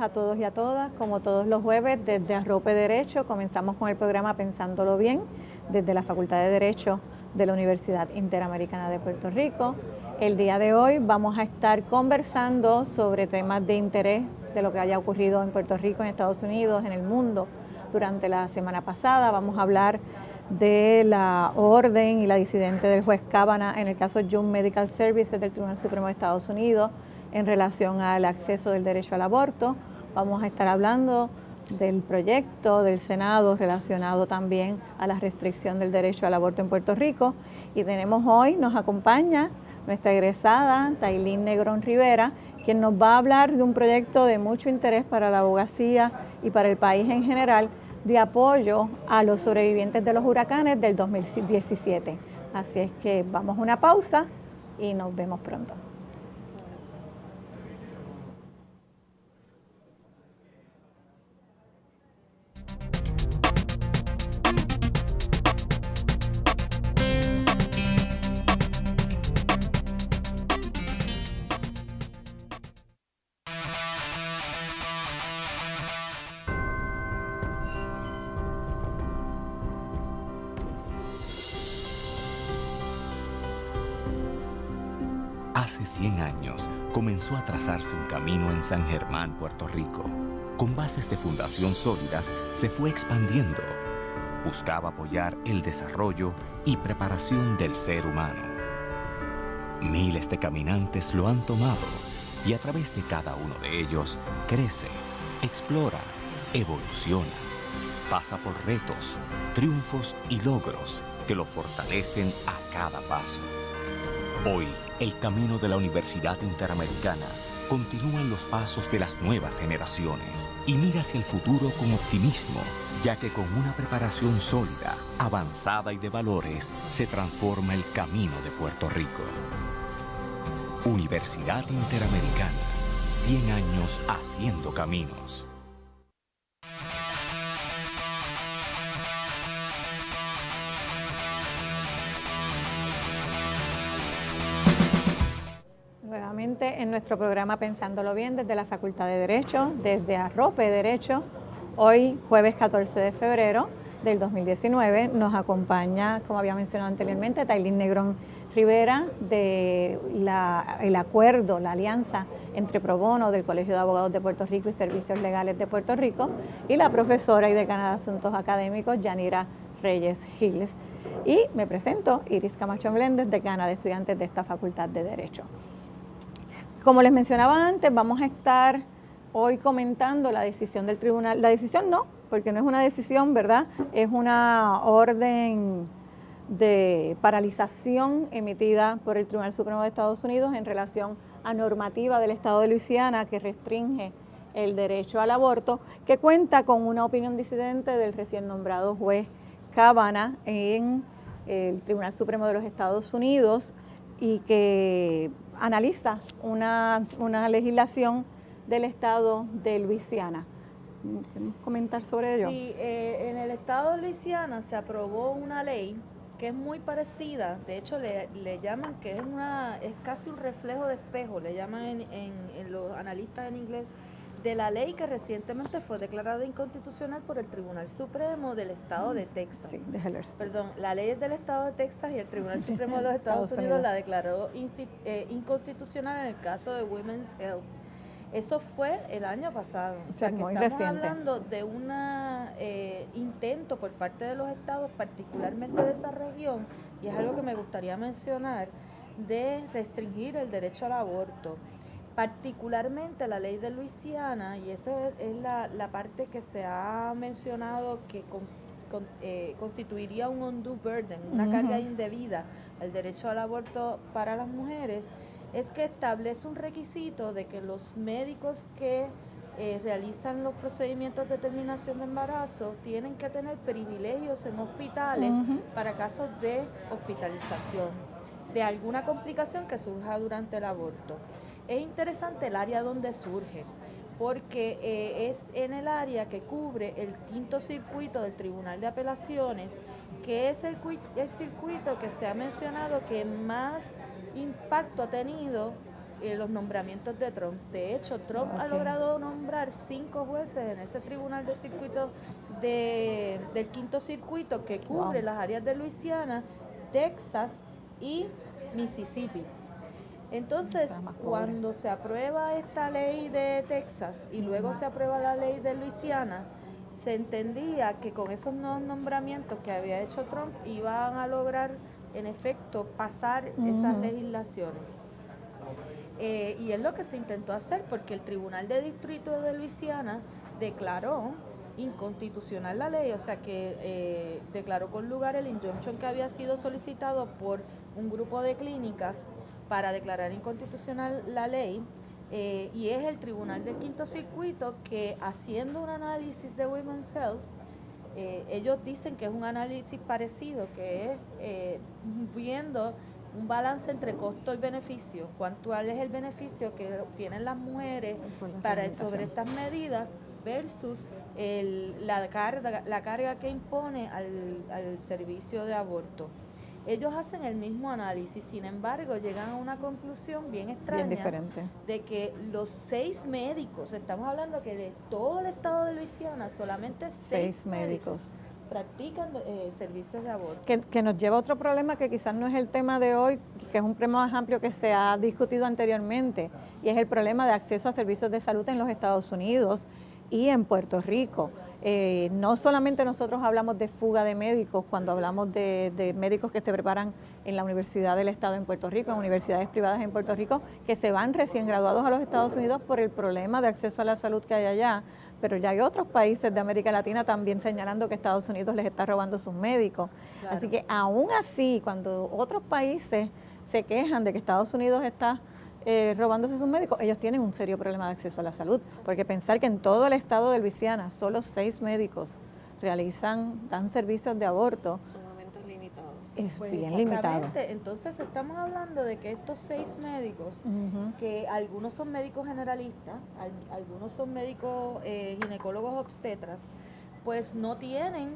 a todos y a todas. Como todos los jueves, desde Arrope Derecho, comenzamos con el programa Pensándolo Bien, desde la Facultad de Derecho de la Universidad Interamericana de Puerto Rico. El día de hoy vamos a estar conversando sobre temas de interés de lo que haya ocurrido en Puerto Rico, en Estados Unidos, en el mundo. Durante la semana pasada vamos a hablar de la orden y la disidente del juez Kavanaugh en el caso June Medical Services del Tribunal Supremo de Estados Unidos en relación al acceso del derecho al aborto. Vamos a estar hablando del proyecto del Senado relacionado también a la restricción del derecho al aborto en Puerto Rico. Y tenemos hoy, nos acompaña nuestra egresada Tailín Negrón Rivera, quien nos va a hablar de un proyecto de mucho interés para la abogacía y para el país en general, de apoyo a los sobrevivientes de los huracanes del 2017. Así es que vamos a una pausa y nos vemos pronto. Hace 100 años comenzó a trazarse un camino en San Germán, Puerto Rico. Con bases de fundación sólidas, se fue expandiendo. Buscaba apoyar el desarrollo y preparación del ser humano. Miles de caminantes lo han tomado y a través de cada uno de ellos crece, explora, evoluciona. Pasa por retos, triunfos y logros que lo fortalecen a cada paso. Hoy, el camino de la Universidad Interamericana continúa en los pasos de las nuevas generaciones y mira hacia el futuro con optimismo, ya que con una preparación sólida, avanzada y de valores, se transforma el camino de Puerto Rico. Universidad Interamericana, 100 años haciendo caminos. Nuevamente en nuestro programa Pensándolo Bien desde la Facultad de Derecho, desde Arrope Derecho, hoy jueves 14 de febrero del 2019 nos acompaña, como había mencionado anteriormente, Tailín Negrón Rivera el acuerdo, la alianza entre Pro Bono del Colegio de Abogados de Puerto Rico y Servicios Legales de Puerto Rico y la profesora y decana de Asuntos Académicos Yanira Reyes Giles. Y me presento, Iris Camacho Meléndez, decana de estudiantes de esta Facultad de Derecho. Como les mencionaba antes, vamos a estar hoy comentando la decisión del tribunal. La decisión no, porque no es una decisión, ¿verdad? Es una orden de paralización emitida por el Tribunal Supremo de Estados Unidos en relación a normativa del Estado de Luisiana que restringe el derecho al aborto, que cuenta con una opinión disidente del recién nombrado juez Kavanaugh en el Tribunal Supremo de los Estados Unidos, y que analiza una legislación del estado de Luisiana. ¿Queremos comentar sobre ello? Sí, en el estado de Luisiana se aprobó una ley que es muy parecida, de hecho le llaman que es casi un reflejo de espejo, le llaman en los analistas en inglés, de la ley que recientemente fue declarada inconstitucional por el Tribunal Supremo del Estado de Texas. Sí, déjalo. Perdón, la ley es del Estado de Texas y el Tribunal Supremo de los Estados Unidos la declaró inconstitucional en el caso de Women's Health. Eso fue el año pasado. O sea, que muy estamos reciente. hablando de un intento por parte de los estados, particularmente de esa región, y es algo que me gustaría mencionar, de restringir el derecho al aborto. Particularmente la ley de Luisiana, y esto es la parte que se ha mencionado que constituiría un undue burden, una carga indebida al derecho al aborto para las mujeres, es que establece un requisito de que los médicos que realizan los procedimientos de terminación de embarazo tienen que tener privilegios en hospitales para casos de hospitalización, de alguna complicación que surja durante el aborto. Es interesante el área donde surge, porque es en el área que cubre el quinto circuito del Tribunal de Apelaciones, que es el circuito que se ha mencionado que más impacto ha tenido los nombramientos de Trump. De hecho, Trump ha logrado nombrar 5 jueces en ese tribunal de circuito del quinto circuito que cubre las áreas de Luisiana, Texas y Mississippi. Entonces, cuando se aprueba esta ley de Texas y luego se aprueba la ley de Luisiana, se entendía que con esos nuevos nombramientos que había hecho Trump iban a lograr, en efecto, pasar esas legislaciones. Y es lo que se intentó hacer, porque el Tribunal de Distrito de Luisiana declaró inconstitucional la ley, o sea que declaró con lugar el injunction que había sido solicitado por un grupo de clínicas para declarar inconstitucional la ley, y es el Tribunal del Quinto Circuito que, haciendo un análisis de Women's Health, ellos dicen que es un análisis parecido, que es viendo un balance entre costo y beneficio, cuál es el beneficio que obtienen las mujeres sobre estas medidas versus la carga que impone al servicio de aborto. Ellos hacen el mismo análisis, sin embargo, llegan a una conclusión bien extraña, bien diferente, de que los 6 médicos, estamos hablando que de todo el estado de Luisiana, solamente 6 médicos practican servicios de aborto. Que nos lleva a otro problema que quizás no es el tema de hoy, que es un problema más amplio que se ha discutido anteriormente, y es el problema de acceso a servicios de salud en los Estados Unidos y en Puerto Rico. No solamente nosotros hablamos de fuga de médicos cuando hablamos de médicos que se preparan en la Universidad del Estado en Puerto Rico, en universidades privadas en Puerto Rico, que se van recién graduados a los Estados Unidos por el problema de acceso a la salud que hay allá, pero ya hay otros países de América Latina también señalando que Estados Unidos les está robando sus médicos. Claro. Así que aún así, cuando otros países se quejan de que Estados Unidos está robándose sus médicos, ellos tienen un serio problema de acceso a la salud, porque pensar que en todo el estado de Luisiana solo 6 médicos dan servicios de aborto, sumamente limitado. Es bien limitado. Entonces estamos hablando de que estos 6 médicos, que algunos son médicos generalistas, algunos son médicos ginecólogos obstetras, pues no tienen,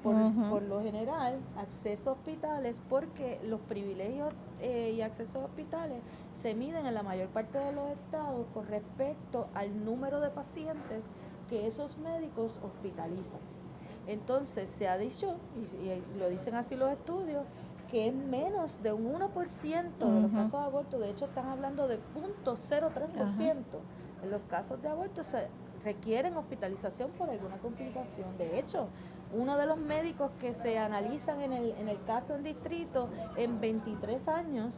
por lo general, acceso a hospitales, porque los privilegios y accesos a hospitales se miden en la mayor parte de los estados con respecto al número de pacientes que esos médicos hospitalizan. Entonces se ha dicho, y lo dicen así los estudios, que es menos de un 1% de los casos de aborto. De hecho, están hablando de 0.03%. En los casos de aborto se requieren hospitalización por alguna complicación. De hecho, uno de los médicos que se analizan en el caso en distrito, en 23 años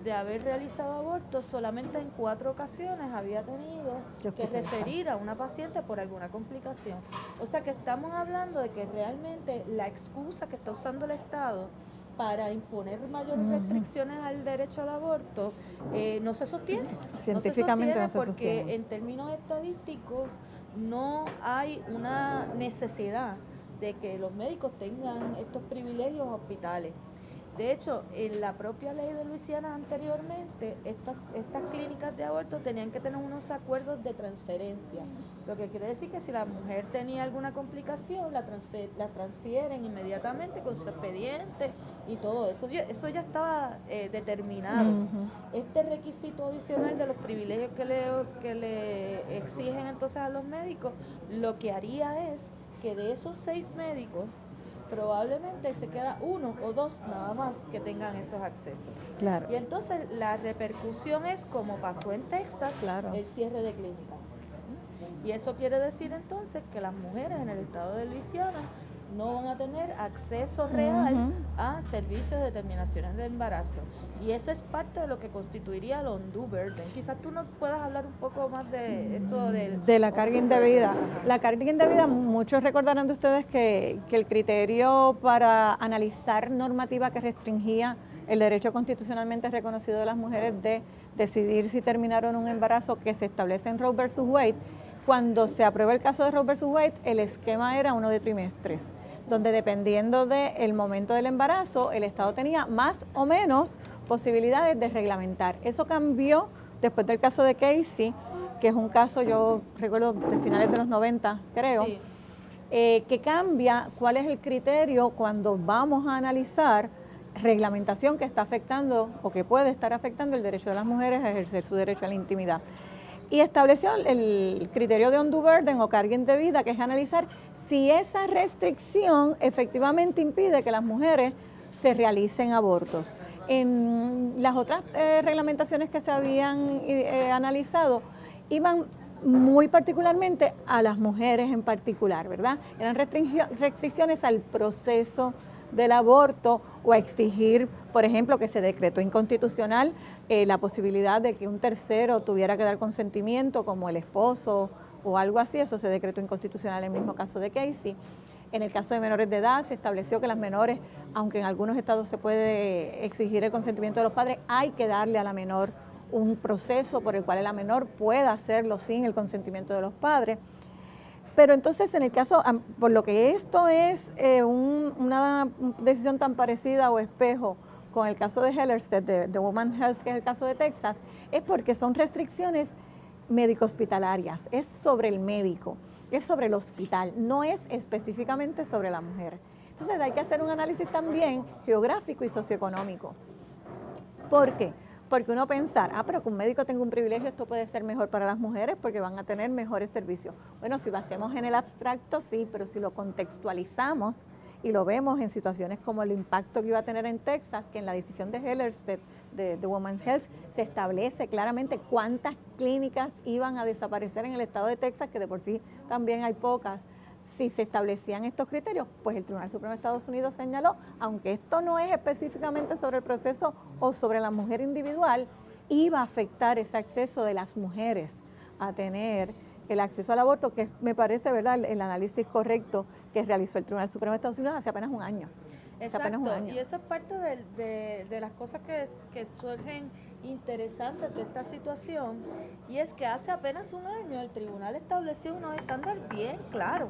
de haber realizado abortos, solamente en 4 ocasiones había tenido que referir a una paciente por alguna complicación. O sea que estamos hablando de que realmente la excusa que está usando el Estado para imponer mayores restricciones al derecho al aborto no se sostiene. Científicamente no se sostiene, porque en términos estadísticos no hay una necesidad de que los médicos tengan estos privilegios hospitales. De hecho, en la propia ley de Luisiana anteriormente, estas clínicas de aborto tenían que tener unos acuerdos de transferencia, lo que quiere decir que si la mujer tenía alguna complicación, la transfieren inmediatamente con su expediente y todo eso. Eso ya estaba determinado. Este requisito adicional de los privilegios que le exigen entonces a los médicos, lo que haría es que de esos 6 médicos, probablemente se queda 1 o 2 nada más que tengan esos accesos. Claro. Y entonces la repercusión es, como pasó en Texas, el cierre de clínicas. Y eso quiere decir entonces que las mujeres en el estado de Luisiana no van a tener acceso real a servicios de terminaciones de embarazo. Y esa es parte de lo que constituiría el undue burden. Quizás tú nos puedas hablar un poco más de eso. De la carga indebida. La carga indebida, muchos recordarán de ustedes que el criterio para analizar normativa que restringía el derecho constitucionalmente reconocido de las mujeres de decidir si terminaron un embarazo, que se establece en Roe versus Wade, cuando se aprueba el caso de Roe versus Wade, el esquema era uno de trimestres, donde dependiendo del momento del embarazo, el Estado tenía más o menos posibilidades de reglamentar. Eso cambió después del caso de Casey, que es un caso, yo recuerdo, de finales de los 90, creo, que cambia cuál es el criterio cuando vamos a analizar reglamentación que está afectando o que puede estar afectando el derecho de las mujeres a ejercer su derecho a la intimidad. Y estableció el criterio de undue burden o carga indebida, que es analizar si esa restricción efectivamente impide que las mujeres se realicen abortos. En las otras reglamentaciones que se habían analizado, iban muy particularmente a las mujeres en particular, ¿verdad? Eran restricciones al proceso del aborto o a exigir, por ejemplo, que se decretó inconstitucional la posibilidad de que un tercero tuviera que dar consentimiento, como el esposo o algo así. Eso se decretó inconstitucional en el mismo caso de Casey. En el caso de menores de edad se estableció que las menores, aunque en algunos estados se puede exigir el consentimiento de los padres, hay que darle a la menor un proceso por el cual la menor pueda hacerlo sin el consentimiento de los padres. Pero entonces, en el caso, por lo que esto es una decisión tan parecida o espejo con el caso de Hellerstedt, de Women's Health, que es el caso de Texas, es porque son restricciones médico-hospitalarias, es sobre el médico, es sobre el hospital, no es específicamente sobre la mujer. Entonces hay que hacer un análisis también geográfico y socioeconómico. ¿Por qué? Porque uno pensar, pero que un médico tenga un privilegio, esto puede ser mejor para las mujeres porque van a tener mejores servicios. Bueno, si lo hacemos en el abstracto, sí, pero si lo contextualizamos y lo vemos en situaciones como el impacto que iba a tener en Texas, que en la decisión de Hellerstedt, de Women's Health, se establece claramente cuántas clínicas iban a desaparecer en el estado de Texas, que de por sí también hay pocas. Si se establecían estos criterios, pues el Tribunal Supremo de Estados Unidos señaló, aunque esto no es específicamente sobre el proceso o sobre la mujer individual, iba a afectar ese acceso de las mujeres a tener el acceso al aborto, que me parece, ¿verdad?, el análisis correcto que realizó el Tribunal Supremo de Estados Unidos hace apenas un año. Exacto, y eso es parte de las cosas que surgen interesantes de esta situación, y es que hace apenas un año el tribunal estableció unos estándares bien claros,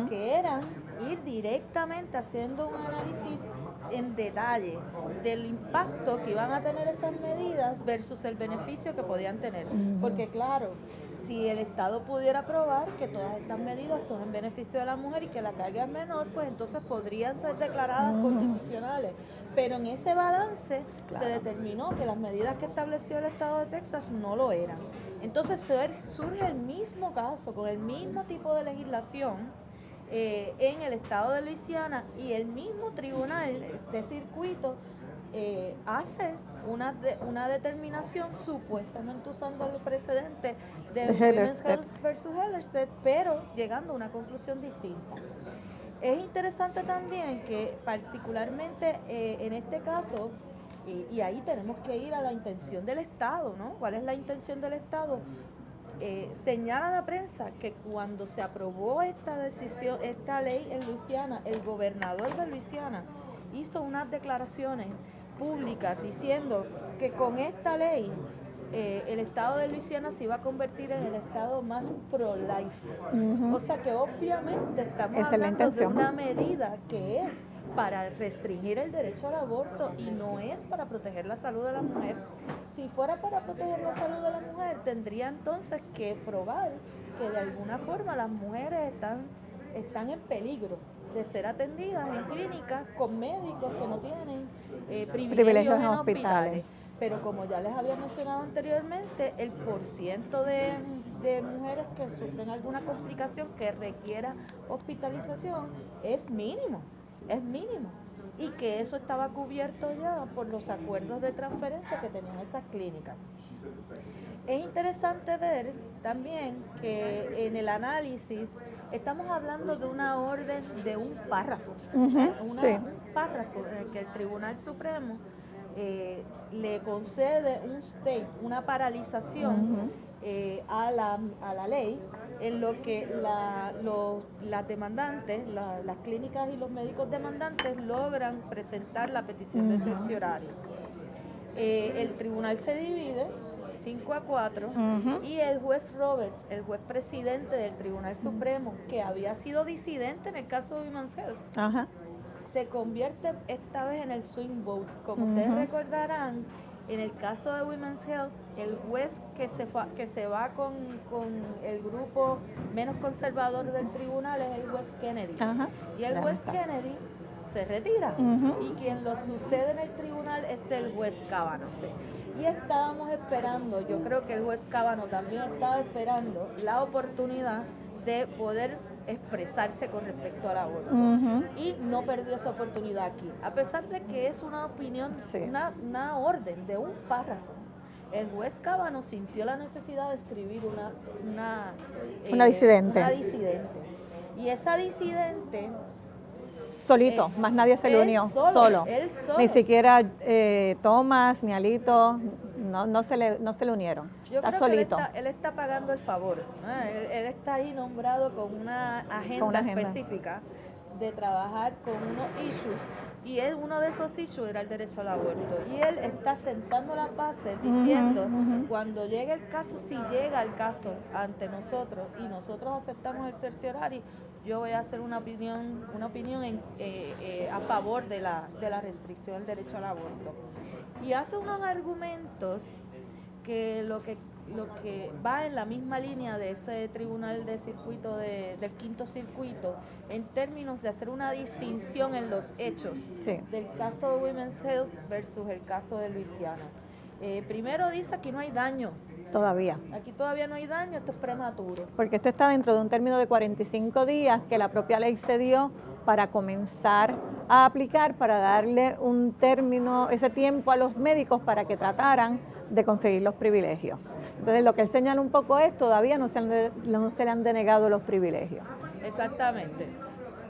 que eran ir directamente haciendo un análisis en detalle del impacto que iban a tener esas medidas versus el beneficio que podían tener. Porque claro, si el Estado pudiera probar que todas estas medidas son en beneficio de la mujer y que la carga es menor, pues entonces podrían ser declaradas constitucionales. Pero en ese balance se determinó que las medidas que estableció el Estado de Texas no lo eran. Entonces surge el mismo caso, con el mismo tipo de legislación, en el estado de Luisiana, y el mismo tribunal de circuito hace una determinación supuestamente usando el precedente de Women's Health versus Hellerstedt, pero llegando a una conclusión distinta. Es interesante también que particularmente en este caso, y ahí tenemos que ir a la intención del Estado, ¿no? ¿Cuál es la intención del Estado? Señala la prensa que cuando se aprobó esta ley en Luisiana, el gobernador de Luisiana hizo unas declaraciones públicas diciendo que con esta ley el estado de Luisiana se iba a convertir en el estado más pro-life. O sea que obviamente estamos hablando de una medida que es para restringir el derecho al aborto y no es para proteger la salud de la mujer. Si fuera para proteger la salud de la mujer, tendría entonces que probar que de alguna forma las mujeres están en peligro de ser atendidas en clínicas con médicos que no tienen privilegios en hospitales. Pero como ya les había mencionado anteriormente, el porciento de mujeres que sufren alguna complicación que requiera hospitalización es mínimo. Y que eso estaba cubierto ya por los acuerdos de transferencia que tenían esas clínicas. Es interesante ver también que en el análisis estamos hablando de una orden de un párrafo, un párrafo en el que el Tribunal Supremo le concede un stay, una paralización a la ley, en lo que las demandantes, las clínicas y los médicos demandantes logran presentar la petición de cerciorario. El tribunal se divide 5-4 y el juez Roberts, el juez presidente del Tribunal Supremo, que había sido disidente en el caso de Women's Health, se convierte esta vez en el swing vote. Como ustedes recordarán, en el caso de Women's Health, el juez que se va con el grupo menos conservador del tribunal es el juez Kennedy. Y el juez Kennedy se retira y quien lo sucede en el tribunal es el juez Cábano. Y estábamos esperando, yo creo que el juez Cábano también estaba esperando la oportunidad de poder expresarse con respecto al aborto y no perdió esa oportunidad aquí, a pesar de que es una opinión, una orden de un párrafo. El juez Cábano sintió la necesidad de escribir una disidente. Y esa disidente solito, más nadie se le unió, solo. Él solo. Ni siquiera Tomás ni Alito, no se le unieron. Yo está creo solito. Que él está pagando el favor, ¿no? Él está ahí nombrado con una agenda específica de trabajar con unos issues, y uno de esos issues era el derecho al aborto. Y él está sentando las bases diciendo, cuando llegue el caso, si llega el caso ante nosotros y nosotros aceptamos el certiorari, yo voy a hacer una opinión a favor de la restricción del derecho al aborto. Y hace unos argumentos que lo que va en la misma línea de ese tribunal de circuito del quinto circuito, en términos de hacer una distinción en los hechos del caso de Women's Health versus el caso de Luisiana. Primero dice, aquí no hay daño. Todavía. Aquí todavía no hay daño, esto es prematuro. Porque esto está dentro de un término de 45 días que la propia ley se dio para comenzar a aplicar, para darle un término, ese tiempo a los médicos para que trataran de conseguir los privilegios. Entonces, lo que él señala un poco es, todavía no se le han denegado los privilegios. Exactamente.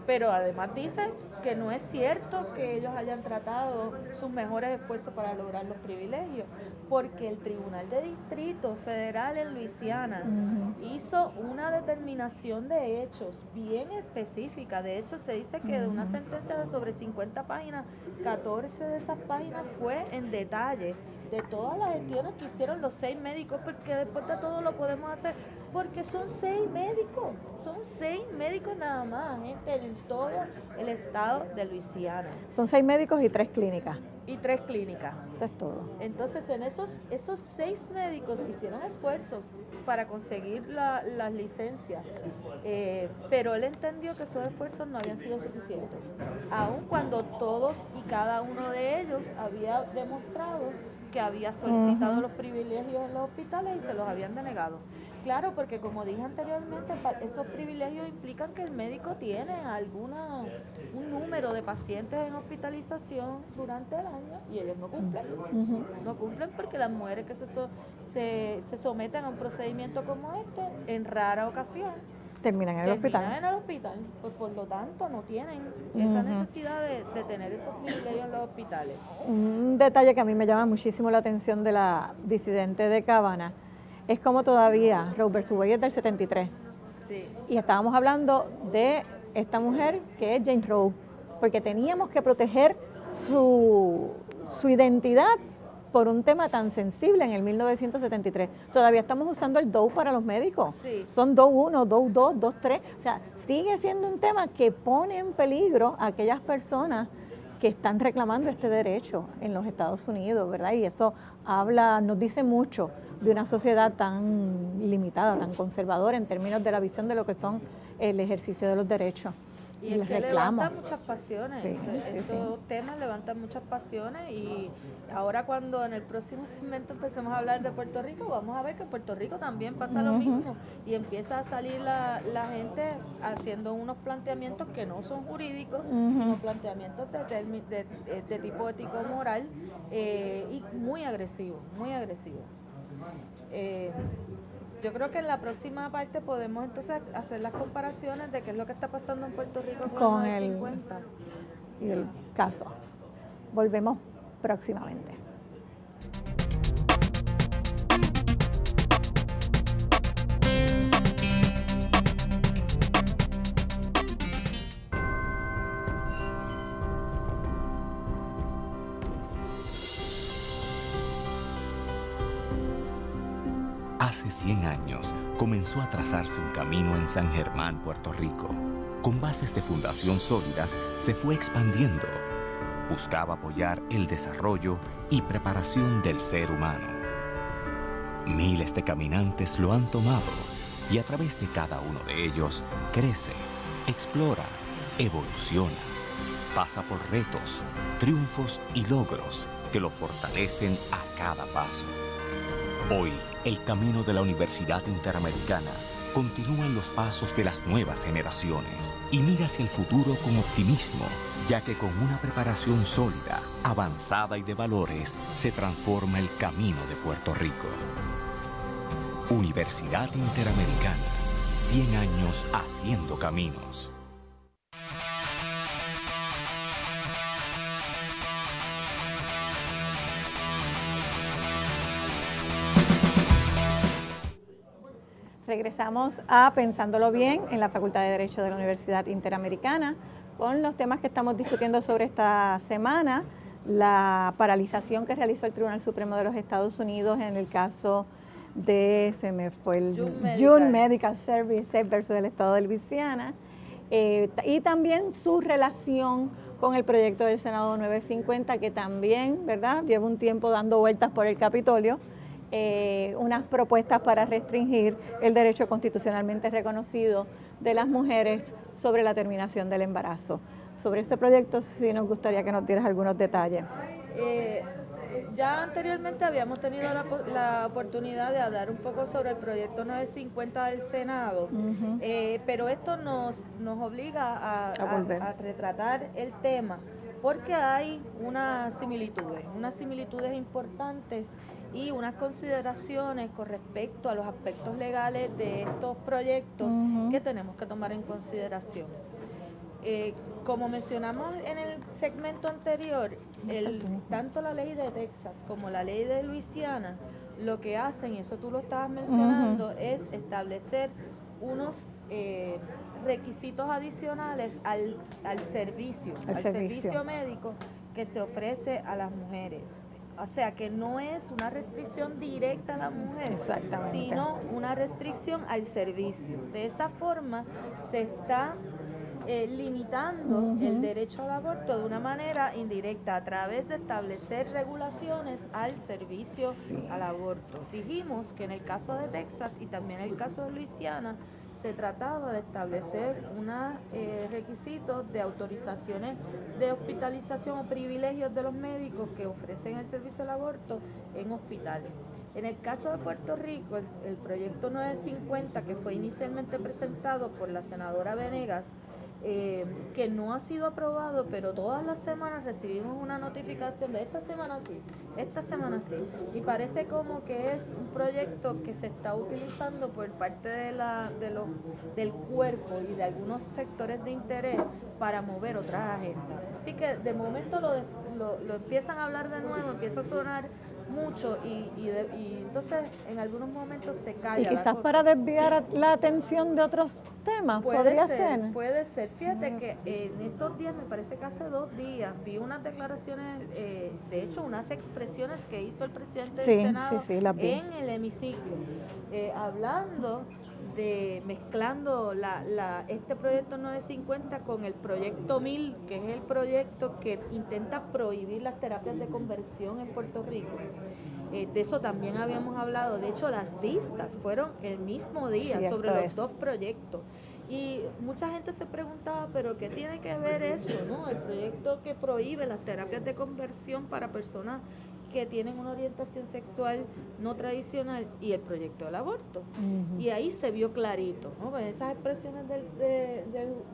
Pero además dice que no es cierto que ellos hayan tratado sus mejores esfuerzos para lograr los privilegios, porque el Tribunal de Distrito Federal en Luisiana hizo una determinación de hechos bien específica. De hecho, se dice que de una sentencia de sobre 50 páginas, 14 de esas páginas fue en detalle de todas las gestiones que hicieron los 6 médicos, porque después de todo lo podemos hacer, porque son 6 médicos nada más, gente, en todo el estado de Luisiana. Son 6 médicos y 3 clínicas. Y 3 clínicas. Eso es todo. Entonces, en esos 6 médicos hicieron esfuerzos para conseguir las licencias, pero él entendió que esos esfuerzos no habían sido suficientes, aun cuando todos y cada uno de ellos había demostrado que había solicitado los privilegios en los hospitales y se los habían denegado. Claro, porque como dije anteriormente, esos privilegios implican que el médico tiene un número de pacientes en hospitalización durante el año y ellos no cumplen. No cumplen porque las mujeres que se someten a un procedimiento como este, en rara ocasión, terminan en el hospital. Por lo tanto, no tienen esa necesidad de tener esos privilegios en los hospitales. Un detalle que a mí me llama muchísimo la atención de la disidente de Cábano es como todavía Roe vs. Wade es del 73. Sí. Y estábamos hablando de esta mujer que es Jane Roe, porque teníamos que proteger su identidad por un tema tan sensible en el 1973. Todavía estamos usando el Doe para los médicos. Sí. Son Doe 1, Doe 2, Doe 3. O sea, sigue siendo un tema que pone en peligro a aquellas personas que están reclamando este derecho en los Estados Unidos, ¿verdad? Y eso nos dice mucho de una sociedad tan limitada, tan conservadora en términos de la visión de lo que son el ejercicio de los derechos. Y es que levanta muchas pasiones, estos temas levantan muchas pasiones, y ahora cuando en el próximo segmento empecemos a hablar de Puerto Rico, vamos a ver que en Puerto Rico también pasa lo mismo, y empieza a salir la gente haciendo unos planteamientos que no son jurídicos, sino planteamientos de tipo ético-moral, y muy agresivos, muy agresivos. Yo creo que en la próxima parte podemos entonces hacer las comparaciones de qué es lo que está pasando en Puerto Rico con el 50. Y el caso. Volvemos próximamente. Hace 100 años comenzó a trazarse un camino en San Germán, Puerto Rico. Con bases de fundación sólidas, se fue expandiendo. Buscaba apoyar el desarrollo y preparación del ser humano. Miles de caminantes lo han tomado y a través de cada uno de ellos crece, explora, evoluciona. pasa por retos, triunfos y logros que lo fortalecen a cada paso. Hoy, el camino de la Universidad Interamericana continúa en los pasos de las nuevas generaciones y mira hacia el futuro con optimismo, ya que con una preparación sólida, avanzada y de valores, se transforma el camino de Puerto Rico. Universidad Interamericana, 100 años haciendo caminos. Regresamos a Pensándolo Bien en la Facultad de Derecho de la Universidad Interamericana con los temas que estamos discutiendo sobre esta semana, la paralización que realizó el Tribunal Supremo de los Estados Unidos en el caso de, June Medical Services versus el Estado de Luisiana, y también su relación con el proyecto del Senado 950, que también, ¿verdad?, lleva un tiempo dando vueltas por el Capitolio, unas propuestas para restringir el derecho constitucionalmente reconocido de las mujeres sobre la terminación del embarazo. Sobre este proyecto sí nos gustaría que nos dieras algunos detalles. Ya anteriormente habíamos tenido la oportunidad de hablar un poco sobre el proyecto 950 del Senado, pero esto nos obliga a retratar el tema porque hay unas similitudes importantes y unas consideraciones con respecto a los aspectos legales de estos proyectos que tenemos que tomar en consideración. Como mencionamos en el segmento anterior, tanto la ley de Texas como la ley de Luisiana lo que hacen, y eso tú lo estabas mencionando, es establecer unos requisitos adicionales al servicio médico que se ofrece a las mujeres. O sea, que no es una restricción directa a la mujer, sino una restricción al servicio. De esa forma se está limitando el derecho al aborto de una manera indirecta a través de establecer regulaciones al servicio al aborto. Dijimos que en el caso de Texas y también en el caso de Luisiana se trataba de establecer unos requisitos de autorizaciones de hospitalización o privilegios de los médicos que ofrecen el servicio al aborto en hospitales. En el caso de Puerto Rico, el proyecto 950, que fue inicialmente presentado por la senadora Venegas, que no ha sido aprobado, pero todas las semanas recibimos una notificación de esta semana sí, y parece como que es un proyecto que se está utilizando por parte del cuerpo y de algunos sectores de interés para mover otras agendas. Así que de momento lo empiezan a hablar de nuevo, empieza a sonar mucho y entonces en algunos momentos se calla. Y quizás para desviar la atención de otros temas, podría ser. Puede ser. Fíjate que en estos días, me parece que hace 2 días, vi unas declaraciones, de hecho unas expresiones que hizo el presidente del Senado en el hemiciclo, hablando mezclando este proyecto 950 con el proyecto 1000, que es el proyecto que intenta prohibir las terapias de conversión en Puerto Rico. De eso también habíamos hablado. De hecho, las vistas fueron el mismo día sobre los dos proyectos. Y mucha gente se preguntaba, ¿pero qué tiene que ver eso, no? El proyecto que prohíbe las terapias de conversión para personas que tienen una orientación sexual no tradicional y el proyecto del aborto. Y ahí se vio clarito, ¿no? Esas expresiones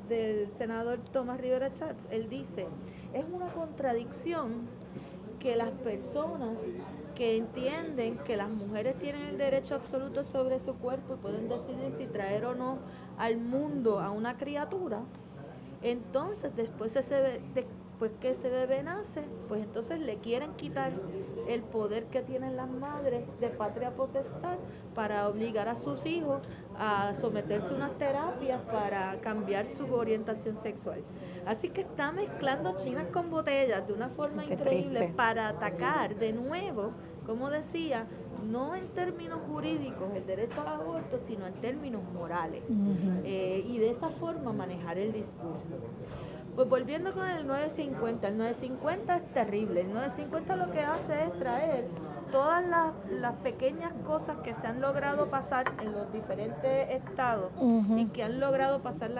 del senador Tomás Rivera Schatz, él dice, es una contradicción que las personas que entienden que las mujeres tienen el derecho absoluto sobre su cuerpo y pueden decidir si traer o no al mundo a una criatura, entonces después que ese bebé nace, pues entonces le quieren quitar el poder que tienen las madres de patria potestad para obligar a sus hijos a someterse a unas terapias para cambiar su orientación sexual. Así que está mezclando chinas con botellas de una forma increíble para atacar de nuevo, como decía, no en términos jurídicos el derecho al aborto, sino en términos morales. Y de esa forma manejar el discurso. Pues volviendo con el 950 es terrible. El 950 lo que hace es traer todas las pequeñas cosas que se han logrado pasar en los diferentes estados y que han logrado pasar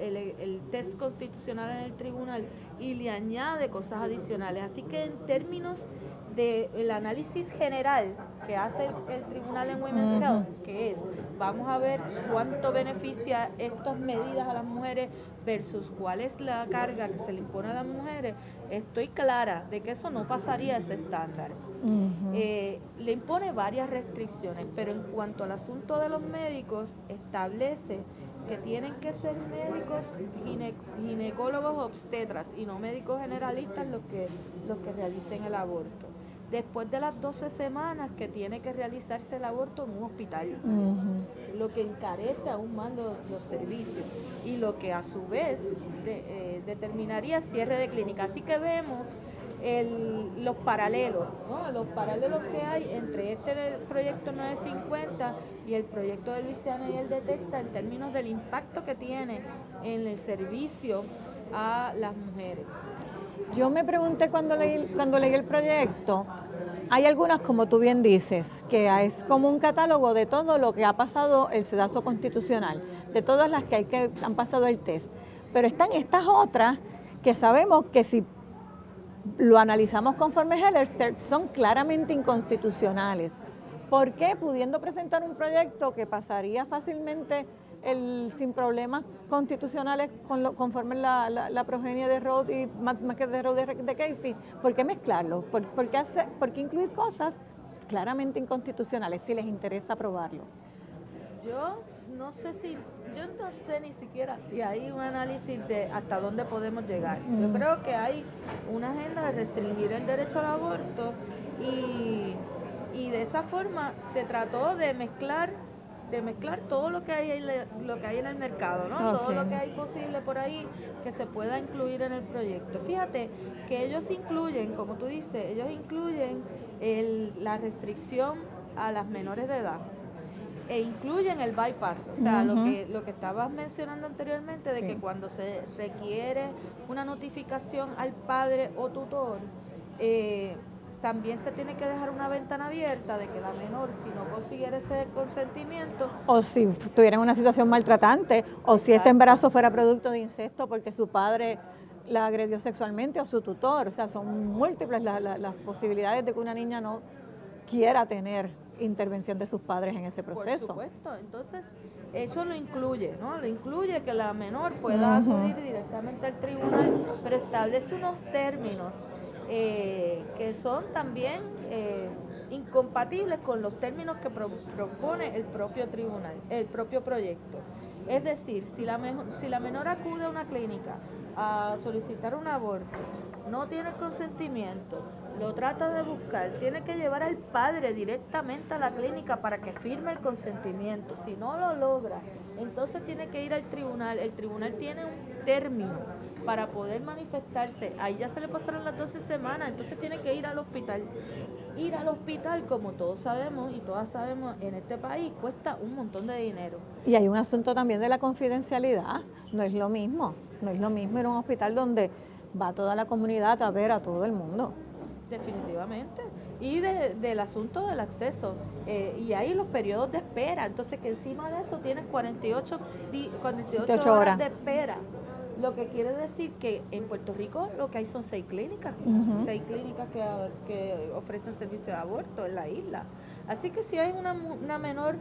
el test constitucional en el tribunal, y le añade cosas adicionales. Así que en términos del análisis general que hace el tribunal en Women's Health, que es, vamos a ver cuánto beneficia estas medidas a las mujeres versus cuál es la carga que se le impone a las mujeres, estoy clara de que eso no pasaría ese estándar. Le impone varias restricciones, pero en cuanto al asunto de los médicos, establece que tienen que ser médicos ginecólogos obstetras y no médicos generalistas los que realicen el aborto. Después de las 12 semanas que tiene que realizarse el aborto en un hospital, lo que encarece aún más los servicios y lo que a su vez determinaría cierre de clínica. Así que vemos los paralelos, ¿no? Los paralelos que hay entre el proyecto 950 y el proyecto de Luisiana y el de Texas en términos del impacto que tiene en el servicio a las mujeres. Yo me pregunté cuando leí el proyecto, hay algunas, como tú bien dices, que es como un catálogo de todo lo que ha pasado el sedazo constitucional, de todas las que han pasado el test. Pero están estas otras que sabemos que si lo analizamos conforme Hellerstedt son claramente inconstitucionales. ¿Por qué? Pudiendo presentar un proyecto que pasaría fácilmente sin problemas constitucionales conforme la progenie de Roe y más que de Roe de Casey, ¿por qué mezclarlo? ¿Por qué incluir cosas claramente inconstitucionales si les interesa aprobarlo? Yo no sé ni siquiera si hay un análisis de hasta dónde podemos llegar. Yo creo que hay una agenda de restringir el derecho al aborto y de esa forma se trató de mezclar todo lo que hay en el mercado, ¿no? Okay. Todo lo que hay posible por ahí que se pueda incluir en el proyecto. Fíjate que ellos incluyen, como tú dices, la restricción a las menores de edad e incluyen el bypass, o sea, lo que estabas mencionando anteriormente de que cuando se requiere una notificación al padre o tutor, también se tiene que dejar una ventana abierta de que la menor, si no consiguiera ese consentimiento, o si estuviera en una situación maltratante, o si ese embarazo fuera producto de incesto porque su padre la agredió sexualmente o su tutor, o sea, son múltiples las posibilidades de que una niña no quiera tener intervención de sus padres en ese proceso. Por supuesto, entonces eso lo incluye, ¿no? Lo incluye que la menor pueda acudir directamente al tribunal, pero establece unos términos que son también incompatibles con los términos que propone el propio tribunal, el propio proyecto. Es decir, si la menor acude a una clínica a solicitar un aborto, no tiene consentimiento, lo trata de buscar, tiene que llevar al padre directamente a la clínica para que firme el consentimiento. Si no lo logra, entonces tiene que ir al tribunal. El tribunal tiene un término para poder manifestarse. Ahí ya se le pasaron las 12 semanas, entonces tiene que ir al hospital. Ir al hospital, como todos sabemos y todas sabemos en este país, cuesta un montón de dinero. Y hay un asunto también de la confidencialidad. No es lo mismo ir a un hospital donde va toda la comunidad a ver a todo el mundo. Definitivamente. Y del asunto del acceso. Y hay los periodos de espera. Entonces, que encima de eso tienes 48 horas de espera. Lo que quiere decir que en Puerto Rico lo que hay son 6 clínicas. 6 clínicas que ofrecen servicio de aborto en la isla. Así que si hay una menor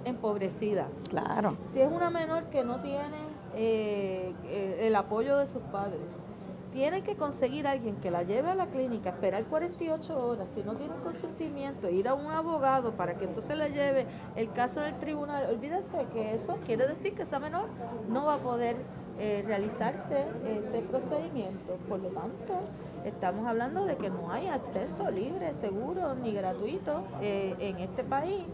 empobrecida. Claro. Si es una menor que no tiene el apoyo de sus padres, tiene que conseguir a alguien que la lleve a la clínica, esperar 48 horas, si no tiene un consentimiento, ir a un abogado para que entonces le lleve el caso en el tribunal. Olvídese que eso quiere decir que esa menor no va a poder realizarse ese procedimiento. Por lo tanto, estamos hablando de que no hay acceso libre, seguro ni gratuito en este país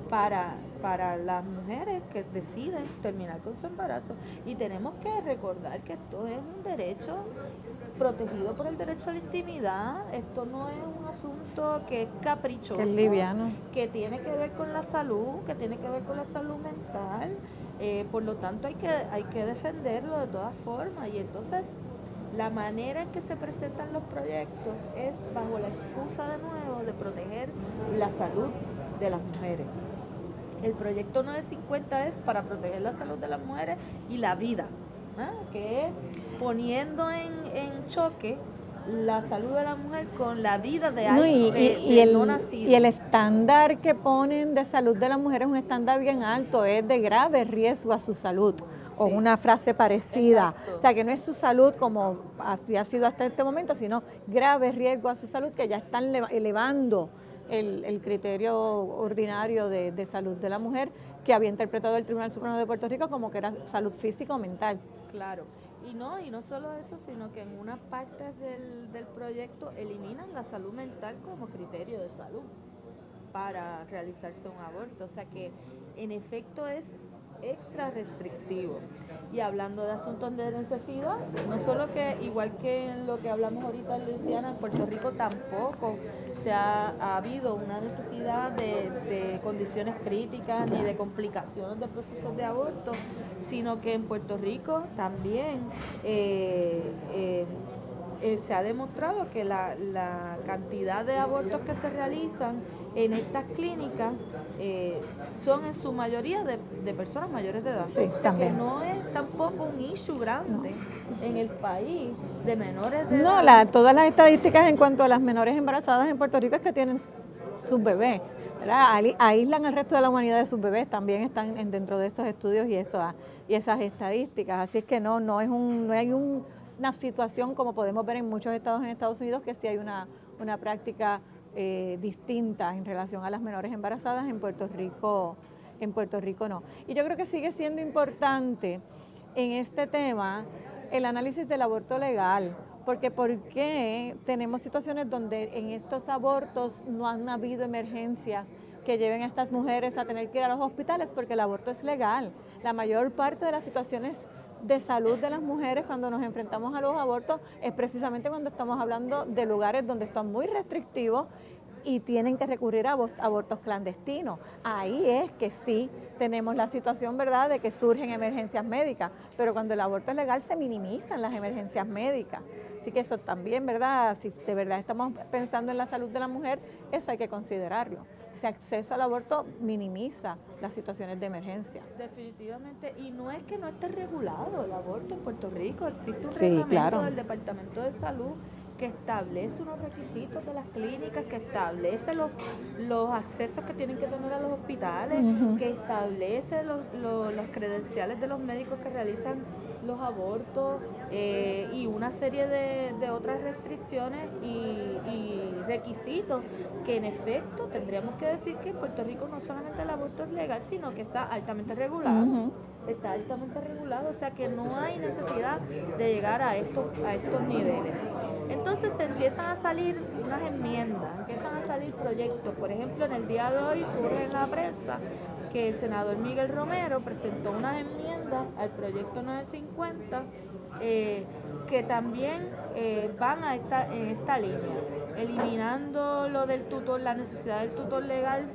para las mujeres que deciden terminar con su embarazo. Y tenemos que recordar que esto es un derecho protegido por el derecho a la intimidad. Esto no es un asunto que es caprichoso, que es liviano, que tiene que ver con la salud, que tiene que ver con la salud mental. Por lo tanto, hay que defenderlo de todas formas. Y entonces La manera en que se presentan los proyectos es bajo la excusa de nuevo de proteger la salud de las mujeres. El proyecto 950 es para proteger la salud de las mujeres y la vida, que es poniendo en choque la salud de la mujer con la vida de alguien no nacido. Y el estándar que ponen de salud de la mujer es un estándar bien alto, es de grave riesgo a su salud, o una frase parecida. Exacto. O sea, que no es su salud como había sido hasta este momento, sino grave riesgo a su salud, que ya están elevando el criterio ordinario de salud de la mujer que había interpretado el Tribunal Supremo de Puerto Rico como que era salud física o mental. Claro. Y no solo eso, sino que en unas partes del proyecto eliminan la salud mental como criterio de salud para realizarse un aborto. O sea que en efecto es extra restrictivo. Y hablando de asuntos de necesidad, no solo que, igual que en lo que hablamos ahorita en Luisiana, en Puerto Rico tampoco ha habido una necesidad de condiciones críticas ni de complicaciones de procesos de aborto, sino que en Puerto Rico también se ha demostrado que la cantidad de abortos que se realizan en estas clínicas son en su mayoría de personas mayores de edad. Sí, o sea, que no es tampoco un issue grande en el país de menores de edad. No, todas las estadísticas en cuanto a las menores embarazadas en Puerto Rico es que tienen sus bebés, ¿verdad? Aíslan al resto de la humanidad de sus bebés, también están dentro de estos estudios y esas estadísticas. Así es que no hay una situación como podemos ver en muchos estados en Estados Unidos, que sí hay una práctica distinta en relación a las menores embarazadas. En Puerto Rico no. Y yo creo que sigue siendo importante en este tema el análisis del aborto legal, porque ¿por qué tenemos situaciones donde en estos abortos no han habido emergencias que lleven a estas mujeres a tener que ir a los hospitales? Porque el aborto es legal. La mayor parte de las situaciones de salud de las mujeres cuando nos enfrentamos a los abortos es precisamente cuando estamos hablando de lugares donde están muy restrictivos y tienen que recurrir a abortos clandestinos. Ahí es que sí tenemos la situación, ¿verdad?, de que surgen emergencias médicas, pero cuando el aborto es legal se minimizan las emergencias médicas. Así que eso también, ¿verdad?, si de verdad estamos pensando en la salud de la mujer, eso hay que considerarlo. Ese acceso al aborto minimiza las situaciones de emergencia. Definitivamente, y no es que no esté regulado el aborto en Puerto Rico, existe un reglamento del Departamento de Salud que establece unos requisitos de las clínicas, que establece los accesos que tienen que tener a los hospitales, que establece los credenciales de los médicos que realizan los abortos y una serie de otras restricciones y requisitos que en efecto tendríamos que decir que en Puerto Rico no solamente el aborto es legal, sino que está altamente regulado. Está altamente regulado, o sea que no hay necesidad de llegar a estos niveles. Entonces se empiezan a salir unas enmiendas, empiezan a salir proyectos. Por ejemplo, en el día de hoy surge en la prensa que el senador Miguel Romero presentó unas enmiendas al proyecto 950 que también van en esta línea, eliminando lo del tutor, la necesidad del tutor legal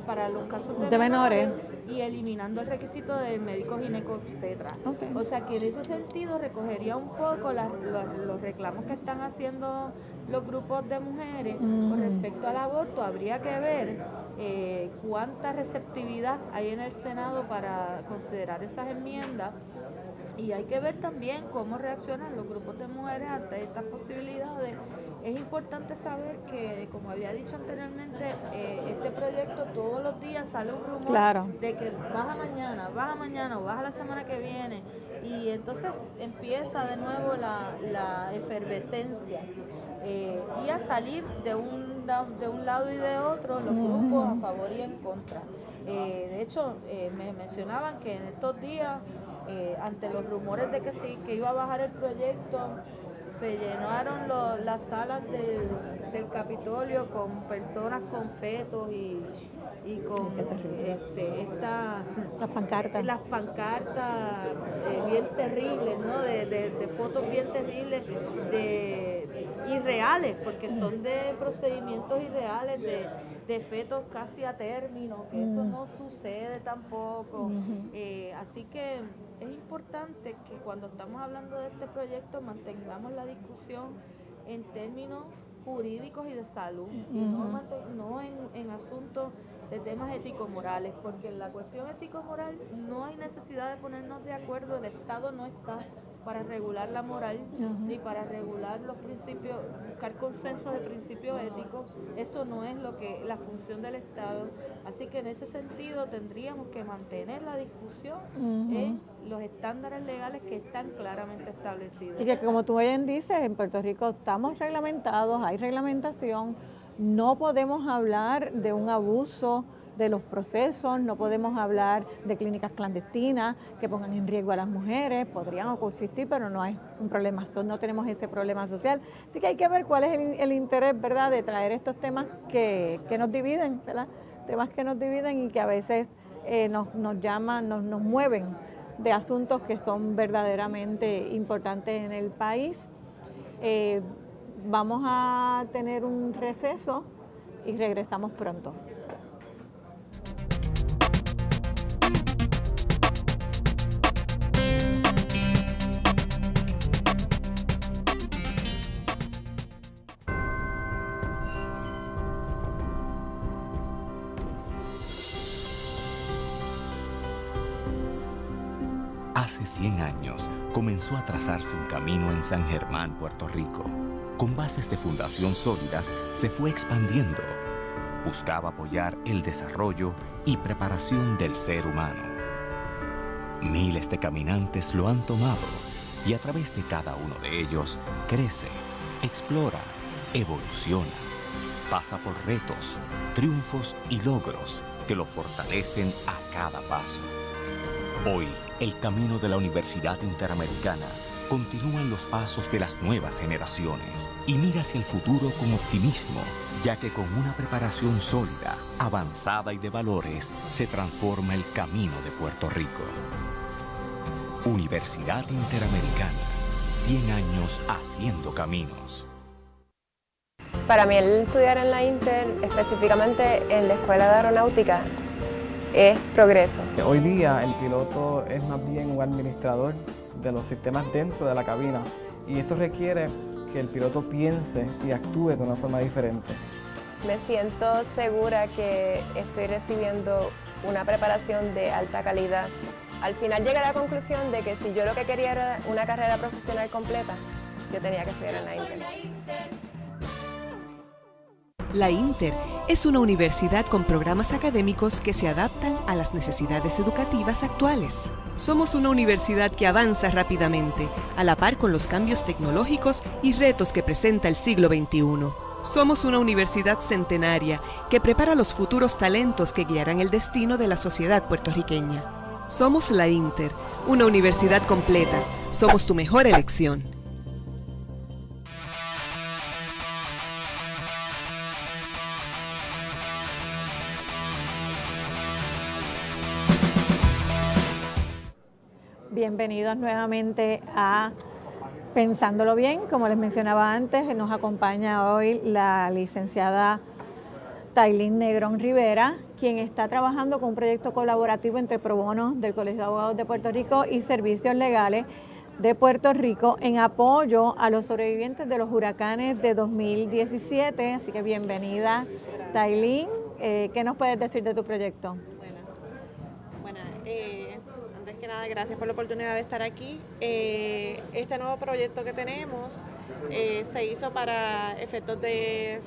para los casos de menores y eliminando el requisito del médico ginecobstetra. O sea que en ese sentido recogería un poco los reclamos que están haciendo los grupos de mujeres con respecto al aborto. Habría que ver cuánta receptividad hay en el Senado para considerar esas enmiendas. Y hay que ver también cómo reaccionan los grupos de mujeres ante estas posibilidades. Es importante saber que, como había dicho anteriormente, este proyecto todos los días sale un rumor de que baja mañana o baja la semana que viene. Y entonces empieza de nuevo la efervescencia y a salir de un lado y de otro los grupos a favor y en contra. De hecho, me mencionaban que en estos días, ante los rumores de que iba a bajar el proyecto, se llenaron las salas del Capitolio con personas con fetos y y con las pancartas bien terribles, ¿no? De fotos bien terribles irreales, porque son de procedimientos irreales, de fetos casi a término, que eso no sucede tampoco. Así que es importante que cuando estamos hablando de este proyecto mantengamos la discusión en términos jurídicos y de salud, y no en asuntos de temas ético-morales, porque en la cuestión ético-moral no hay necesidad de ponernos de acuerdo, el Estado no está para regular la moral, ni para regular los principios, buscar consensos de principios éticos, eso no es la función del Estado, así que en ese sentido tendríamos que mantener la discusión en los estándares legales que están claramente establecidos. Y que como tú bien dices, en Puerto Rico estamos reglamentados, hay reglamentación, no podemos hablar de un abuso de los procesos, no podemos hablar de clínicas clandestinas que pongan en riesgo a las mujeres, podrían coexistir, pero no hay un problema, no tenemos ese problema social. Así que hay que ver cuál es el interés, ¿verdad?, de traer estos temas que nos dividen, ¿verdad?, temas que nos dividen y que a veces nos llaman, nos mueven de asuntos que son verdaderamente importantes en el país. Vamos a tener un receso y regresamos pronto. Hace 100 años comenzó a trazarse un camino en San Germán, Puerto Rico. Con bases de fundación sólidas, se fue expandiendo. Buscaba apoyar el desarrollo y preparación del ser humano. Miles de caminantes lo han tomado y a través de cada uno de ellos crece, explora, evoluciona. Pasa por retos, triunfos y logros que lo fortalecen a cada paso. Hoy, el camino de la Universidad Interamericana continúa en los pasos de las nuevas generaciones y mira hacia el futuro con optimismo, ya que con una preparación sólida, avanzada y de valores, se transforma el camino de Puerto Rico. Universidad Interamericana, 100 años haciendo caminos. Para mí el estudiar en la Inter, específicamente en la Escuela de Aeronáutica, es progreso. Hoy día el piloto es más bien un administrador de los sistemas dentro de la cabina y esto requiere que el piloto piense y actúe de una forma diferente. Me siento segura que estoy recibiendo una preparación de alta calidad. Al final llegué a la conclusión de que si yo lo que quería era una carrera profesional completa, yo tenía que estudiar en la Inter. La Inter es una universidad con programas académicos que se adaptan a las necesidades educativas actuales. Somos una universidad que avanza rápidamente, a la par con los cambios tecnológicos y retos que presenta el siglo XXI. Somos una universidad centenaria que prepara los futuros talentos que guiarán el destino de la sociedad puertorriqueña. Somos la Inter, una universidad completa. Somos tu mejor elección. Bienvenidos nuevamente a Pensándolo Bien. Como les mencionaba antes, nos acompaña hoy la licenciada Tailín Negrón Rivera, quien está trabajando con un proyecto colaborativo entre Pro Bono del Colegio de Abogados de Puerto Rico y Servicios Legales de Puerto Rico en apoyo a los sobrevivientes de los huracanes de 2017. Así que bienvenida, Tailín. ¿Qué nos puedes decir de tu proyecto? Bueno, antes que nada, gracias por la oportunidad de estar aquí. Este nuevo proyecto que tenemos se hizo para efectos de,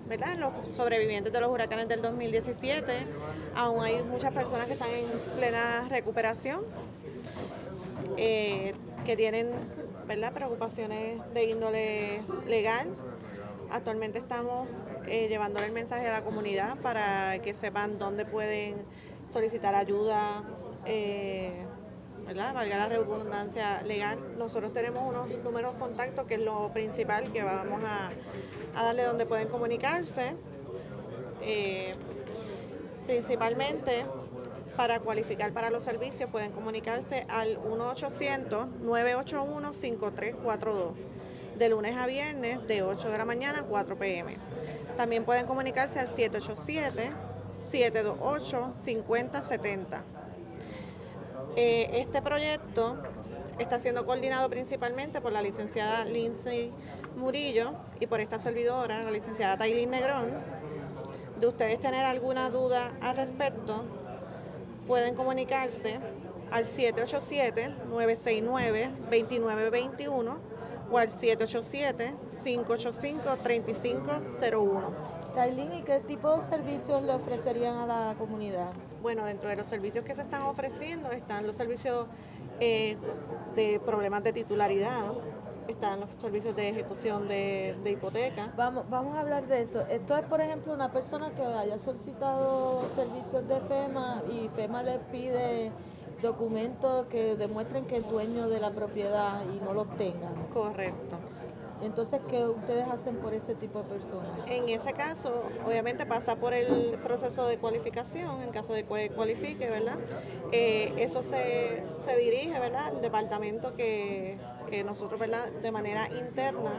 ¿verdad?, los sobrevivientes de los huracanes del 2017. Aún hay muchas personas que están en plena recuperación, que tienen, ¿verdad?, preocupaciones de índole legal. Actualmente estamos llevándole el mensaje a la comunidad para que sepan dónde pueden solicitar ayuda, ¿verdad?, valga la redundancia legal. Nosotros tenemos unos números de contacto, que es lo principal, que vamos a darle donde pueden comunicarse. Principalmente, para cualificar para los servicios pueden comunicarse al 1-800-981-5342, de lunes a viernes de 8 de la mañana a 4 p.m. También pueden comunicarse al 787-728-5070. Este proyecto está siendo coordinado principalmente por la licenciada Lindsay Murillo y por esta servidora, la licenciada Taylin Negrón. De ustedes tener alguna duda al respecto, pueden comunicarse al 787-969-2921 o al 787-585-3501. Taylin, ¿y qué tipo de servicios le ofrecerían a la comunidad? Bueno, dentro de los servicios que se están ofreciendo están los servicios de problemas de titularidad, están los servicios de ejecución de hipoteca. Vamos a hablar de eso. Esto es, por ejemplo, una persona que haya solicitado servicios de FEMA y FEMA le pide documentos que demuestren que es dueño de la propiedad y no los tengan. Correcto. Entonces, ¿qué ustedes hacen por ese tipo de personas? En ese caso, obviamente pasa por el proceso de cualificación, en caso de que cualifique, ¿verdad? Eso se dirige, ¿verdad?, al departamento que nosotros, ¿verdad?, de manera interna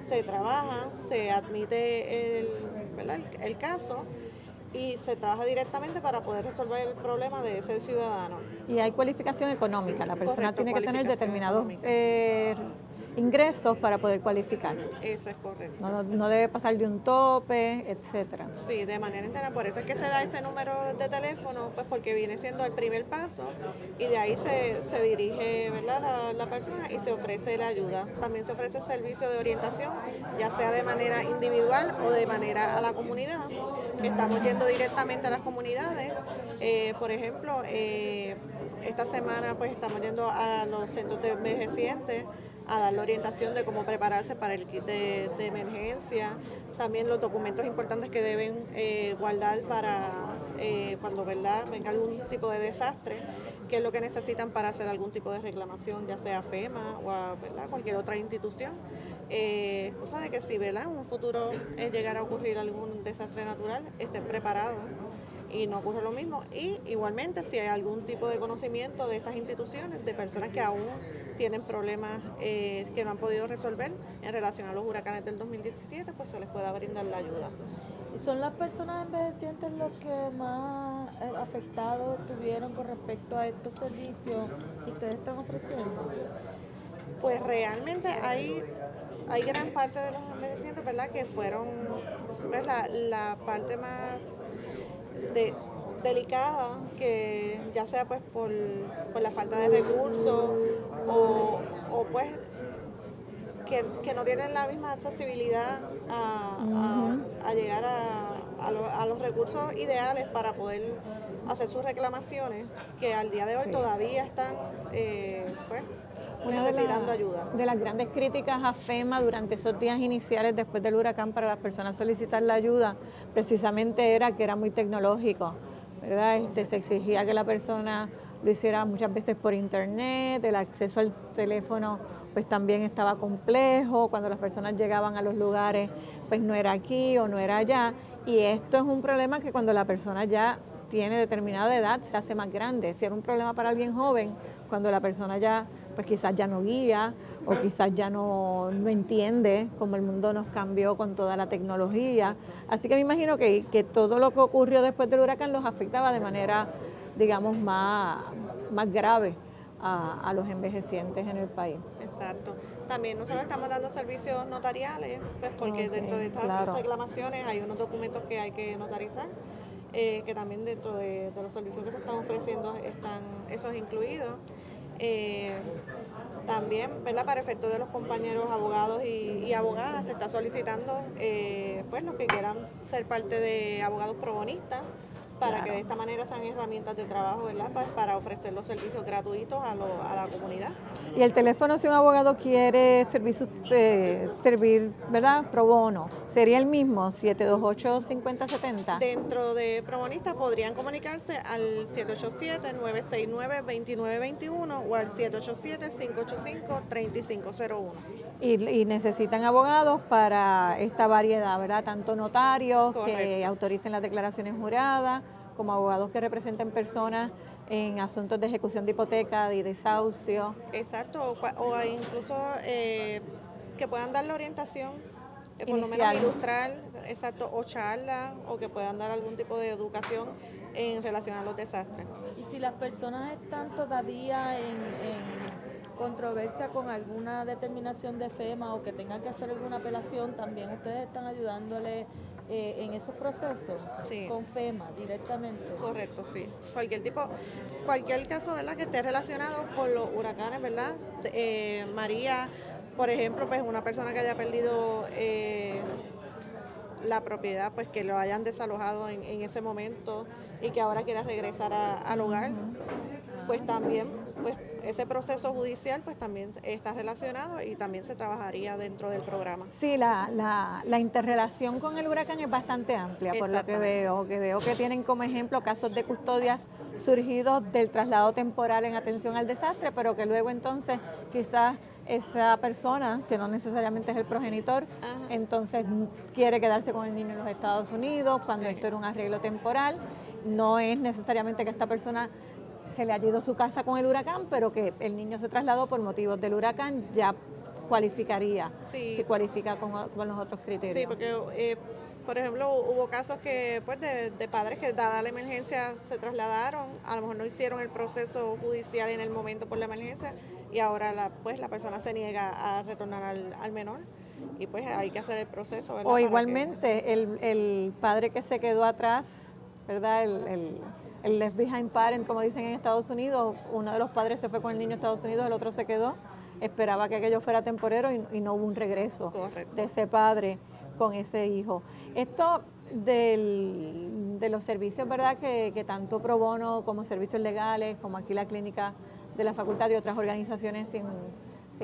se trabaja, se admite el caso y se trabaja directamente para poder resolver el problema de ese ciudadano. Y hay cualificación económica, la persona Correcto, tiene que tener cualificación determinados ingresos para poder cualificar. Eso es correcto. No debe pasar de un tope, etcétera. Sí, de manera interna. Por eso es que se da ese número de teléfono, pues porque viene siendo el primer paso y de ahí se dirige, ¿verdad?, la persona y se ofrece la ayuda. También se ofrece servicio de orientación, ya sea de manera individual o de manera a la comunidad. Estamos yendo directamente a las comunidades. Por ejemplo, esta semana pues estamos yendo a los centros de envejecientes a dar la orientación de cómo prepararse para el kit de emergencia, también los documentos importantes que deben guardar para cuando, ¿verdad?, venga algún tipo de desastre, qué es lo que necesitan para hacer algún tipo de reclamación, ya sea FEMA o a, ¿verdad?, cualquier otra institución. Cosa de que si, ¿verdad?, en un futuro llegara a ocurrir algún desastre natural, estén preparados y no ocurre lo mismo. Y igualmente, si hay algún tipo de conocimiento de estas instituciones, de personas que aún tienen problemas que no han podido resolver en relación a los huracanes del 2017, pues se les pueda brindar la ayuda. ¿Y son las personas envejecientes los que más afectados tuvieron con respecto a estos servicios que ustedes están ofreciendo? Pues realmente hay gran parte de los envejecientes, ¿verdad?, que fueron, pues, la parte más delicada, que ya sea pues por la falta de recursos o pues que no tienen la misma accesibilidad a llegar a los recursos ideales para poder hacer sus reclamaciones, que al día de hoy todavía están pues necesitando ayuda. De las grandes críticas a FEMA durante esos días iniciales después del huracán para las personas solicitar la ayuda, precisamente era que era muy tecnológico, ¿verdad? Se exigía que la persona lo hiciera muchas veces por internet, el acceso al teléfono pues también estaba complejo, cuando las personas llegaban a los lugares pues no era aquí o no era allá, y esto es un problema que cuando la persona ya tiene determinada edad se hace más grande. Si era un problema para alguien joven, cuando la persona ya pues quizás ya no guía o quizás ya no entiende cómo el mundo nos cambió con toda la tecnología. Así que me imagino que todo lo que ocurrió después del huracán los afectaba de manera, digamos, más grave a los envejecientes en el país. Exacto. También nosotros estamos dando servicios notariales, pues porque dentro de estas reclamaciones hay unos documentos que hay que notarizar, que también dentro de los servicios que se están ofreciendo están esos incluidos. También, ¿verdad?, para efectos de los compañeros abogados y abogadas, se está solicitando pues los que quieran ser parte de abogados pro bonistas, para que de esta manera sean herramientas de trabajo, ¿verdad?, para ofrecer los servicios gratuitos a la comunidad. Y el teléfono, si un abogado quiere servir, ¿verdad?, pro bono, ¿sería el mismo, 728-5070? Dentro de pro bonistas podrían comunicarse al 787-969-2921 o al 787-585-3501. Y necesitan abogados para esta variedad, ¿verdad? Tanto notarios que Correcto. autoricen las declaraciones juradas, como abogados que representen personas en asuntos de ejecución de hipoteca y desahucio. Exacto, o incluso que puedan dar la orientación, por lo menos Inicial. ilustrar, exacto, o charla, o que puedan dar algún tipo de educación en relación a los desastres. Y si las personas están todavía en controversia con alguna determinación de FEMA o que tengan que hacer alguna apelación, también ustedes están ayudándole en esos procesos, Sí. con FEMA directamente. Correcto, sí. Cualquier caso, ¿verdad?, que esté relacionado con los huracanes, ¿verdad? María, por ejemplo, pues una persona que haya perdido la propiedad, pues que lo hayan desalojado en ese momento y que ahora quiera regresar al hogar, pues también, pues ese proceso judicial pues también está relacionado y también se trabajaría dentro del programa. Sí, la interrelación con el huracán es bastante amplia, por lo que veo que tienen como ejemplo casos de custodias surgidos del traslado temporal en atención al desastre, pero que luego entonces quizás esa persona, que no necesariamente es el progenitor, Ajá. entonces quiere quedarse con el niño en los Estados Unidos, cuando Sí. esto era un arreglo temporal. No es necesariamente que esta persona se le haya ido su casa con el huracán, pero que el niño se trasladó por motivos del huracán, ya cualificaría, Sí. si cualifica con los otros criterios. Sí, porque por ejemplo hubo casos que pues de padres que dada la emergencia se trasladaron, a lo mejor no hicieron el proceso judicial en el momento por la emergencia y ahora la persona se niega a retornar al menor y pues hay que hacer el proceso, ¿verdad? O Para igualmente el padre que se quedó atrás, ¿verdad? El left behind parent, como dicen en Estados Unidos, uno de los padres se fue con el niño a Estados Unidos, el otro se quedó, esperaba que aquello fuera temporero y no hubo un regreso Correcto. de ese padre con ese hijo. Esto de los servicios, ¿verdad? Que tanto Pro Bono como servicios legales, como aquí la clínica de la facultad y otras organizaciones sin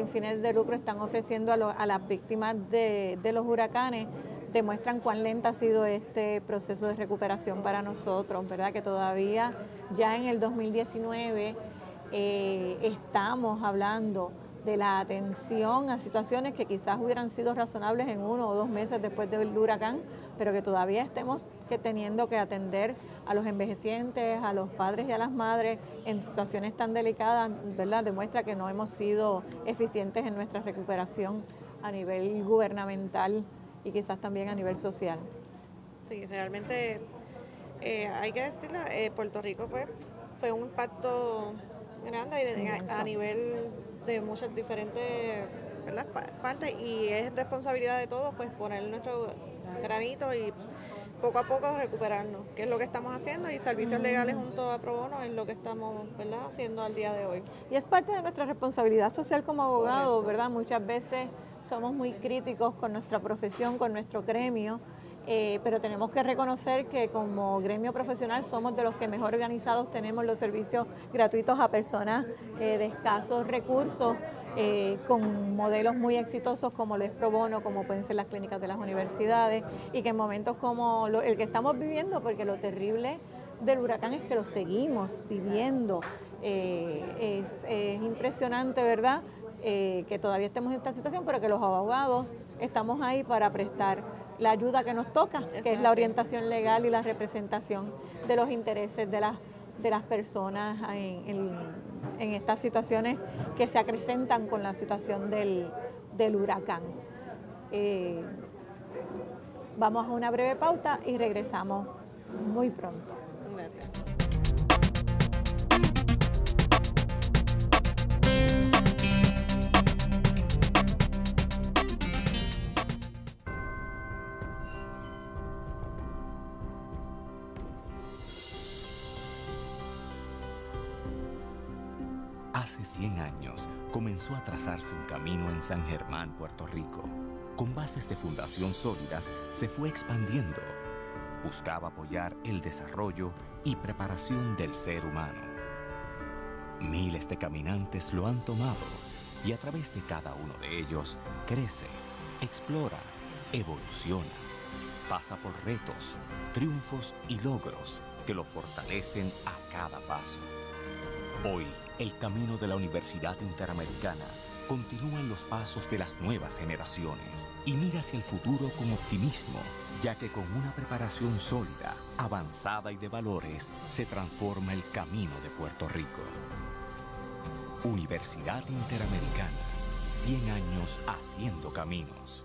fines de lucro están ofreciendo a las víctimas de los huracanes, demuestran cuán lenta ha sido este proceso de recuperación para nosotros, ¿verdad? Que todavía ya en el 2019 estamos hablando de la atención a situaciones que quizás hubieran sido razonables en 1 o 2 meses después del huracán, pero que todavía estemos teniendo que atender a los envejecientes, a los padres y a las madres en situaciones tan delicadas, ¿verdad? Demuestra que no hemos sido eficientes en nuestra recuperación a nivel gubernamental y quizás también a nivel social. Sí, realmente hay que decirlo, Puerto Rico pues fue un impacto grande a nivel de muchas diferentes, ¿verdad?, partes y es responsabilidad de todos pues poner nuestro granito y poco a poco recuperarnos, que es lo que estamos haciendo y servicios legales junto a Pro Bono es lo que estamos, ¿verdad?, haciendo al día de hoy. Y es parte de nuestra responsabilidad social como abogados, Correcto. ¿verdad? Muchas veces somos muy críticos con nuestra profesión, con nuestro gremio, pero tenemos que reconocer que como gremio profesional somos de los que mejor organizados tenemos los servicios gratuitos a personas de escasos recursos, con modelos muy exitosos como lo es Pro Bono, como pueden ser las clínicas de las universidades, y que en momentos como el que estamos viviendo, porque lo terrible del huracán es que lo seguimos viviendo, es impresionante, ¿verdad?, que todavía estemos en esta situación, pero que los abogados estamos ahí para prestar la ayuda que nos toca, que es la orientación legal y la representación de los intereses de las personas en estas situaciones que se acrecentan con la situación del huracán. Vamos a una breve pauta y regresamos muy pronto. Gracias. Hace 100 años comenzó a trazarse un camino en San Germán, Puerto Rico. Con bases de fundación sólidas, se fue expandiendo. Buscaba apoyar el desarrollo y preparación del ser humano. Miles de caminantes lo han tomado y a través de cada uno de ellos crece, explora, evoluciona. Pasa por retos, triunfos y logros que lo fortalecen a cada paso. Hoy, el camino de la Universidad Interamericana continúa en los pasos de las nuevas generaciones y mira hacia el futuro con optimismo, ya que con una preparación sólida, avanzada y de valores, se transforma el camino de Puerto Rico. Universidad Interamericana, 100 años haciendo caminos.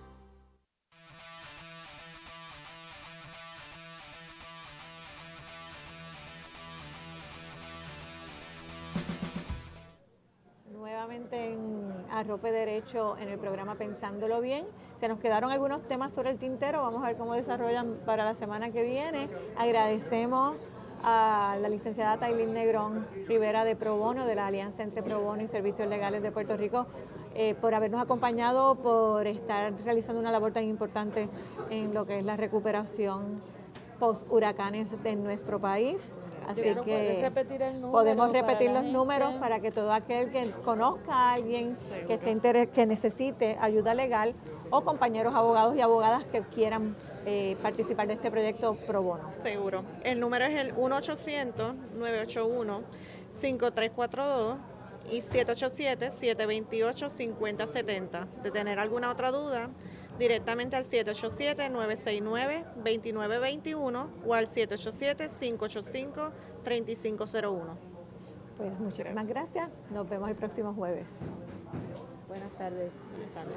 Nuevamente en Arrope Derecho, en el programa Pensándolo Bien. Se nos quedaron algunos temas sobre el tintero, vamos a ver cómo desarrollan para la semana que viene. Agradecemos a la licenciada Tailín Negrón Rivera de Pro Bono, de la Alianza entre Pro Bono y Servicios Legales de Puerto Rico, por habernos acompañado, por estar realizando una labor tan importante en lo que es la recuperación post-huracanes de nuestro país. Así que podemos repetir los números para que todo aquel que conozca a alguien que esté que necesite ayuda legal o compañeros abogados y abogadas que quieran participar de este proyecto pro bono. Seguro. El número es el 1-800-981-5342 y 787-728-5070. De tener alguna otra duda, directamente al 787-969-2921 o al 787-585-3501. Pues muchísimas gracias. Nos vemos el próximo jueves. Buenas tardes. Buenas tardes.